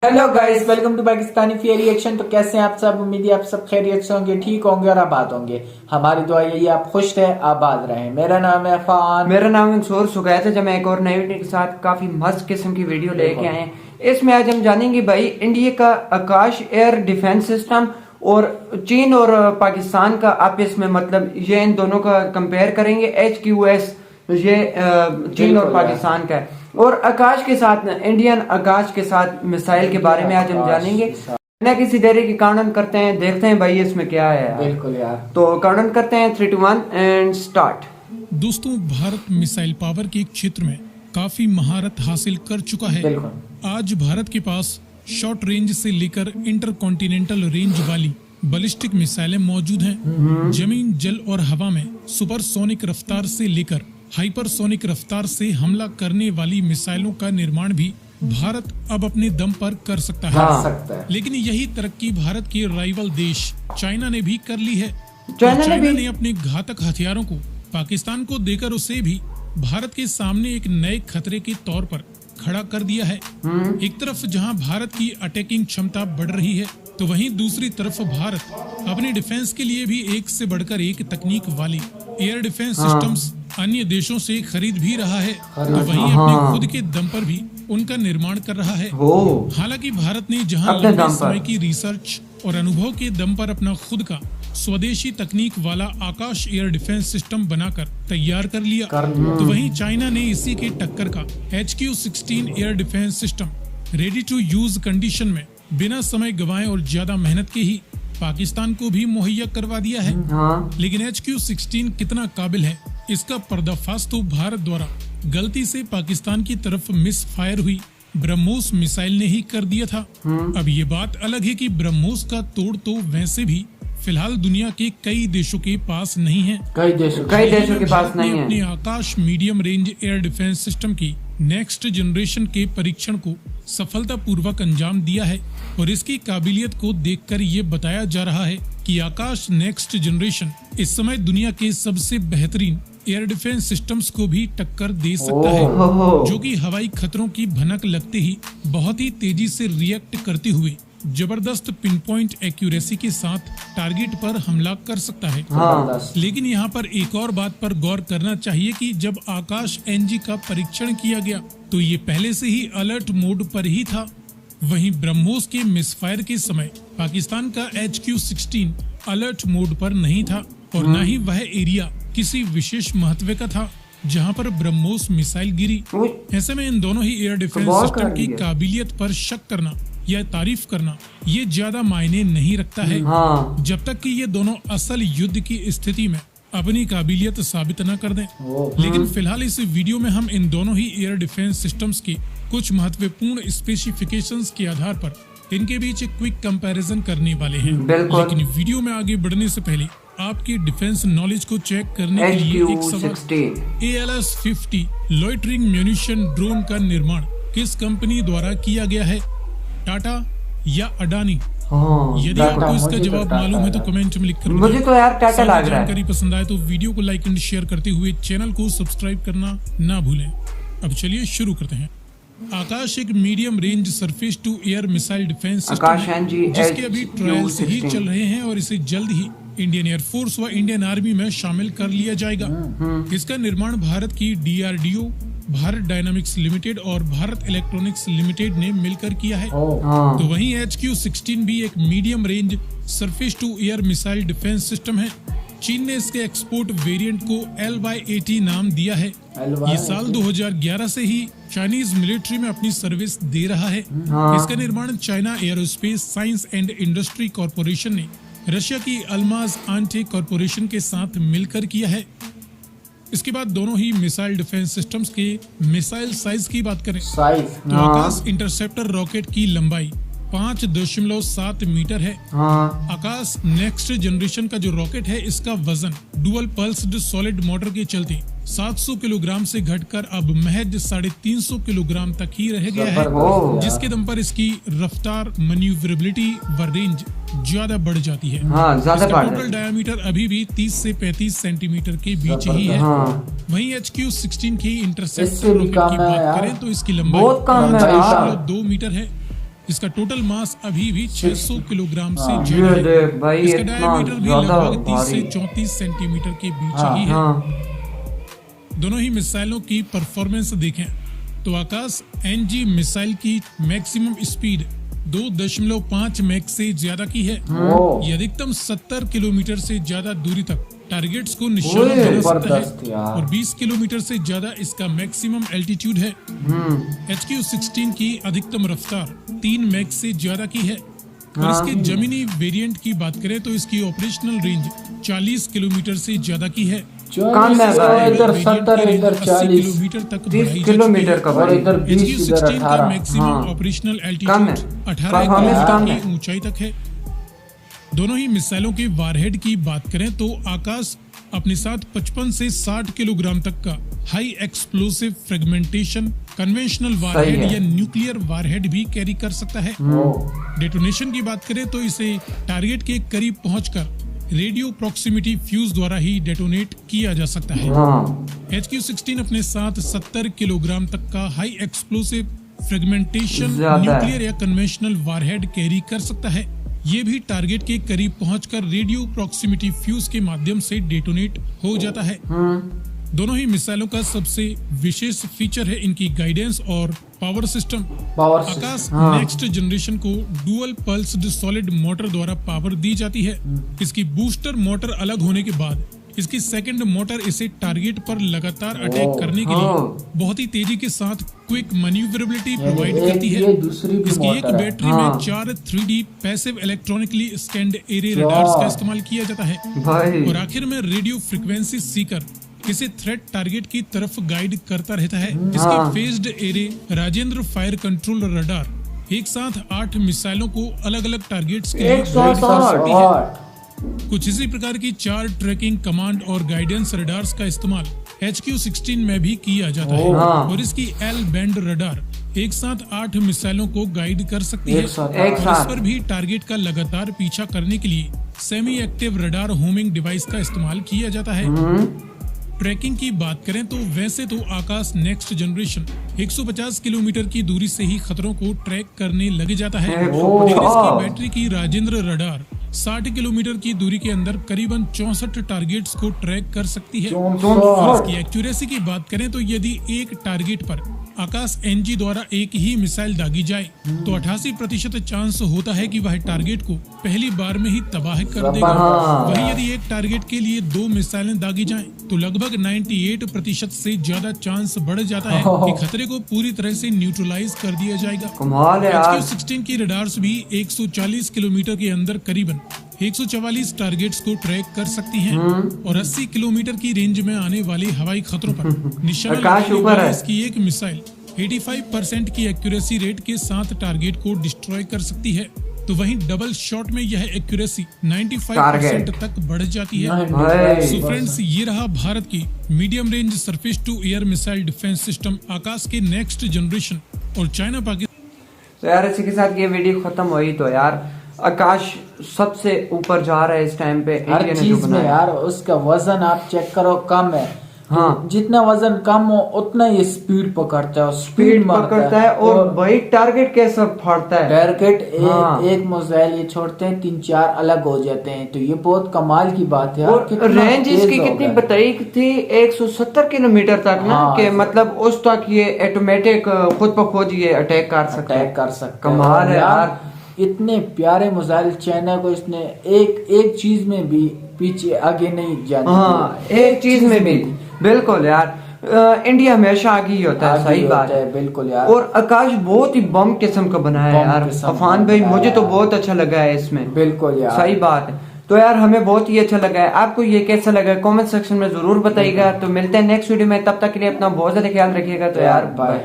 Hello guys, welcome to Pakistani fair reaction. तो कैसे हैं आप सब? उम्मीद है आप सब खैरियत से होंगे, ठीक होंगे और आबाद होंगे। हमारी दुआ यही है, आप खुश रहे, आबाद रहें। मेरा नाम है अफान। मेरा नाम मंसूर सुगैत है। जब मैं एक और नई वीडियो के साथ काफी मस्त किस्म की वीडियो लेके आए हैं। इसमें आज हम जानेंगे भाई इंडिया का आकाश एयर डिफेंस सिस्टम और चीन और पाकिस्तान का आपस में मतलब ये इन दोनों का कंपेयर करेंगे। HQS ये चीन और पाकिस्तान का है और आकाश के साथ इंडियन आकाश के साथ मिसाइल के बारे में आज हम जानेंगे। बिना किसी देरी के काउंट करते हैं, देखते हैं भाई इसमें क्या है यार। बिल्कुल यार। तो काउंट करते हैं 3, 2, 1 एंड स्टार्ट। दोस्तों, भारत मिसाइल पावर के क्षेत्र में काफी महारत हासिल कर चुका है। आज भारत के पास शॉर्ट रेंज से लेकर इंटरकॉन्टिनेंटल रेंज वाली बैलिस्टिक मिसाइलें मौजूद हैं। जमीन, जल और हवा में सुपरसोनिक रफ्तार से लेकर हाइपरसोनिक रफ्तार से हमला करने वाली मिसाइलों का निर्माण भी भारत अब अपने दम पर कर सकता है। लेकिन यही तरक्की भारत के राइवल देश चाइना ने भी कर ली है। चाइना ने अपने घातक हथियारों को पाकिस्तान को देकर उसे भी भारत के सामने एक नए खतरे के तौर पर खड़ा कर दिया है। एक तरफ जहां भारत की अटैकिंग क्षमता बढ़ रही है, तो वहीं दूसरी तरफ भारत अपने डिफेंस के लिए भी एक से बढ़कर एक तकनीक वाली एयर डिफेंस सिस्टम्स अन्य देशों से खरीद भी रहा है, तो वहीं अपने खुद के दम पर भी उनका निर्माण कर रहा है। हालांकि भारत ने जहां लंबे समय की रिसर्च और अनुभव के दम पर अपना खुद का स्वदेशी तकनीक वाला आकाश एयर डिफेंस सिस्टम बनाकर तैयार कर लिया, तो वहीं चाइना ने इसी के टक्कर का HQ-16 air defence system ready to use condition में बिना समय गंवाए और ज्यादा मेहनत के ही पाकिस्तान को भी मुहैया करवा दिया है। लेकिन HQ-16 कितना काबिल है, इसका पर्दाफाश तो भारत द्वारा गलती से पाकिस्तान की तरफ मिस फायर हुई ब्रह्मोस मिसाइल ने ही कर दिया था। अब ये बात अलग है कि ब्रह्मोस का तोड़ तो वैसे भी फिलहाल दुनिया के कई देशों के पास नहीं है। कई देशों के पास नहीं है। अपने Akash medium range air defence system की नेक्स्ट जनरेशन के परीक्षण को सफलतापूर्वक अंजाम दिया है और इसकी काबिलियत को देखकर ये बताया जा रहा है कि आकाश नेक्स्ट जनरेशन इस समय दुनिया के सबसे बेहतरीन एयर डिफेंस सिस्टम्स को भी टक्कर दे सकता है, जो कि हवाई खतरों की भनक लगते ही बहुत ही तेजी से रिएक्ट करते हुए जबरदस्त पिन पॉइंट एक्यूरेसी के साथ टारगेट पर हमला कर सकता है। लेकिन यहाँ पर एक और बात पर गौर करना चाहिए कि जब आकाश NG का परीक्षण किया गया तो ये पहले से ही अलर्ट मोड पर ही था। वहीं ब्रह्मोस के मिसफायर के समय पाकिस्तान का HQ-16 अलर्ट मोड पर नहीं था और न ही वह एरिया किसी विशेष महत्व का था जहां पर ब्रह्मोस मिसाइल गिरी। ऐसे में इन दोनों ही एयर डिफेंस सिस्टम की काबिलियत पर शक करना या तारीफ करना ये ज्यादा मायने नहीं रखता है, जब तक कि ये दोनों असल युद्ध की स्थिति में अपनी काबिलियत साबित न कर दें। लेकिन फिलहाल इस वीडियो में हम इन दोनों ही एयर डिफेंस सिस्टम्स के कुछ महत्वपूर्ण स्पेसिफिकेशंस के आधार पर इनके बीच एक क्विक कंपैरिजन करने वाले हैं। लेकिन वीडियो में आगे बढ़ने से पहले आपकी डिफेंस नॉलेज को चेक करने के लिए एक सवाल। ALS-50 लॉइटरिंग म्यूनिशन ड्रोन का निर्माण किस कंपनी द्वारा किया गया है, टाटा या अडानी? यदि आपको इसका जवाब मालूम है तो कमेंट में लिखकर मुझे तो यार टाटा लग रहा है। जानकारी पसंद आए तो वीडियो को लाइक एंड शेयर करते हुए चैनल को सब्सक्राइब करना ना भूलें। अब चलिए शुरू करते हैं। आकाश एक medium range surface to air missile defence system जिसके अभी ट्रायल्स ही चल रहे हैं और इसे जल्द ही इंडियन एयरफोर्स व इंडियन आर्मी में शामिल कर लिया जाएगा। इसका निर्माण भारत की DRDO, भारत डायनामिक्स लिमिटेड और भारत इलेक्ट्रॉनिक्स लिमिटेड ने मिलकर किया है। तो वहीं HQ-16 भी एक medium range surface to air missile defence system है। चीन ने इसके एक्सपोर्ट वेरिएंट को LY-80 नाम दिया है। ये साल 2011 से ही चाइनीज मिलिट्री में अपनी सर्विस दे रहा है। इसका निर्माण China aerospace science and industry corporation ने रशिया की अल्माज आंटे कॉरपोरेशन के साथ मिलकर किया है। इसके बाद दोनों ही मिसाइल डिफेंस सिस्टम्स के मिसाइल साइज की बात करें तो आकाश इंटरसेप्टर रॉकेट की लंबाई 5.7 मीटर है। आकाश नेक्स्ट जनरेशन का जो रॉकेट है, इसका वजन डुअल पल्स्ड सॉलिड मोटर के चलते 700 किलोग्राम से घटकर अब महज 350 किलोग्राम तक ही रह गया है, जिसके दम पर इसकी रफ्तार, मैन्यूवरेबिलिटी व रेंज ज्यादा बढ़ जाती है। इसका टोटल डायमीटर अभी भी 30 से 35 सेंटीमीटर के बीच ही है। वहीं HQ-16 की इंटरसेप्टर रॉकेट की बात करें तो इसकी लंबाई 2 मीटर है। इसका टोटल मास अभी भी 600 किलोग्राम से ये ज्यादा है। देख भाई, इसका इतना डायमीटर भी ज्यादा लगभग 30 से भारी। 34 सेंटीमीटर के बीच ही है। दोनों ही मिसाइलों की परफॉर्मेंस देखें तो आकाश एनजी मिसाइल की मैक्सिमम स्पीड 2.5 मैक से ज्यादा की है। ये अधिकतम 70 किलोमीटर से ज्यादा दूरी तक टारगेट्स को निशाना बना सकता है और 20 किलोमीटर से ज्यादा इसका मैक्सिमम एल्टीट्यूड है। HQ-16 की अधिकतम रफ्तार 3 मैक से ज्यादा की है और इसके जमीनी वेरिएंट की बात करें तो इसकी ऑपरेशनल रेंज 40 किलोमीटर से ज्यादा की है। इधर 70 इधर 40 किलोमीटर तक 30 किलोमीटर का और इधर 20 इधर 16 का 18। मैक्सिमम ऑपरेशनल एल्टीट्यूड 18 किलोमीटर की ऊंचाई तक है। दोनों ही मिसाइलों के वारहेड की बात करें तो आकाश अपने साथ 55 से 60 किलोग्राम तक का high explosive fragmentation conventional warhead या न्यूक्लियर वारहेड भी कैरी कर सकता है। डेटोनेशन की बात करें तो इसे टारगेट के करीब पहुंचकर रेडियो प्रॉक्सिमिटी फ्यूज द्वारा ही डेटोनेट किया जा सकता है। HQ-16 अपने साथ 70 किलोग्राम तक का हाई एक्सप्लोसिव फ्रेगमेंटेशन न्यूक्लियर या कन्वेंशनल वारहेड कैरी कर सकता है। ये भी टारगेट के करीब पहुंचकर रेडियो प्रॉक्सिमिटी फ्यूज के माध्यम से डेटोनेट हो जाता है। दोनों ही मिसाइलों का सबसे विशेष फीचर है इनकी गाइडेंस और पावर सिस्टम। आकाश नेक्स्ट जनरेशन को डुअल पल्स्ड सॉलिड मोटर द्वारा पावर दी जाती है। इसकी बूस्टर मोटर अलग होने के बाद इसकी सेकंड मोटर इसे टारगेट पर लगातार अटैक करने के लिए बहुत ही तेजी के साथ क्विक मैन्यूवरेबिलिटी प्रोवाइड करती है। इसकी एक बैटरी में 4 3D passive electronically scanned array radars का इस्तेमाल किया जाता है और आखिर में रेडियो फ्रीक्वेंसी सीकर इसे थ्रेट टारगेट की तरफ गाइड करता रहता है। इसके phased array Rajendra fire control radar एक साथ 8 मिसाइलों को अलग अलग टारगेट्स के लिए गाइड कर सकती है। कुछ इसी प्रकार की 4 ट्रैकिंग कमांड और गाइडेंस रडार्स का इस्तेमाल HQ-16 में भी किया जाता है और इसकी एल बैंड रडार एक साथ 8 मिसाइलों को गाइड कर सकती है। इस पर भी टारगेट का लगातार पीछा करने के लिए semi active radar homing device का इस्तेमाल किया जाता है। ट्रैकिंग की बात करें तो वैसे तो आकाश नेक्स्ट जनरेशन 150 किलोमीटर की दूरी से ही खतरों को ट्रैक करने लग जाता है, लेकिन इसकी बैटरी की राजेंद्र रडार 60 किलोमीटर की दूरी के अंदर करीबन 64 टारगेट्स को ट्रैक कर सकती है। और इसकी एक्यूरेसी की बात करें तो यदि एक टारगेट पर आकाश एनजी द्वारा एक ही मिसाइल दागी जाए तो 88% चांस होता है कि वह टारगेट को पहली बार में ही तबाह कर देगा। वहीं यदि एक टारगेट के लिए 2 मिसाइलें दागी जाएं तो लगभग 98% से ज्यादा चांस बढ़ जाता है कि खतरे को पूरी तरह से न्यूट्रलाइज कर दिया जाएगा। HQ-16 की रडार्स भी 140 किलोमीटर के अंदर करीबन 144 टारगेट्स को ट्रैक कर सकती हैं और 80 किलोमीटर की रेंज में आने वाले हवाई खतरों पर निशाना लगाने वाली इसकी एक मिसाइल 85% की एक्यूरेसी रेट के साथ टारगेट को डिस्ट्रॉय कर सकती है। तो वहीं डबल शॉट में यह एक्यूरेसी 95% तक बढ़ जाती है। सो फ्रेंड्स, ये रहा भारत की medium range surface to air missile defence system Akash के नेक्स्ट जनरेशन और चाइना पाकिस्तान। तो यार इसी के साथ ये वीडियो खत्म हुई। तो यार आकाश सबसे ऊपर जा रहा है इस टाइम पे हर चीज में यार। उसका वजन आप चेक करो कम है। जितना वजन कम हो उतना ये स्पीड पकड़ता है, स्पीड पकड़ता है और वही टारगेट कैसे फाड़ता है। टारगेट एक मिसाइल ये छोड़ते हैं 3-4 अलग हो जाते हैं। तो ये बहुत कमाल की बात है। और रेंज इसकी कितनी बताई थी 170 किलोमीटर तक ना कि मतलब उस तक ये ऑटोमेटिक खुद ब खुद ये अटैक कर सकता है। कमाल है यार। इतने प्यारे मिसाइल चाइना को इसने एक चीज में भी पीछे आगे नहीं जाने एक चीज में भी बिल्कुल यार। इंडिया हमेशा आगे ही होता है। सही बात है बिल्कुल यार। और आकाश बहुत ही बम किस्म का बनाया है यार अफान भाई। मुझे तो बहुत अच्छा लगा है इसमें। बिल्कुल यार, सही बात है। तो यार हमें बहुत ही अच्छा लगा है। आपको ये कैसा लगा कमेंट सेक्शन में जरूर बताइएगा। तो मिलते हैं नेक्स्ट वीडियो में, तब तक के लिए अपना बहुत ज्यादा ख्याल रखिएगा। तो यार बाय।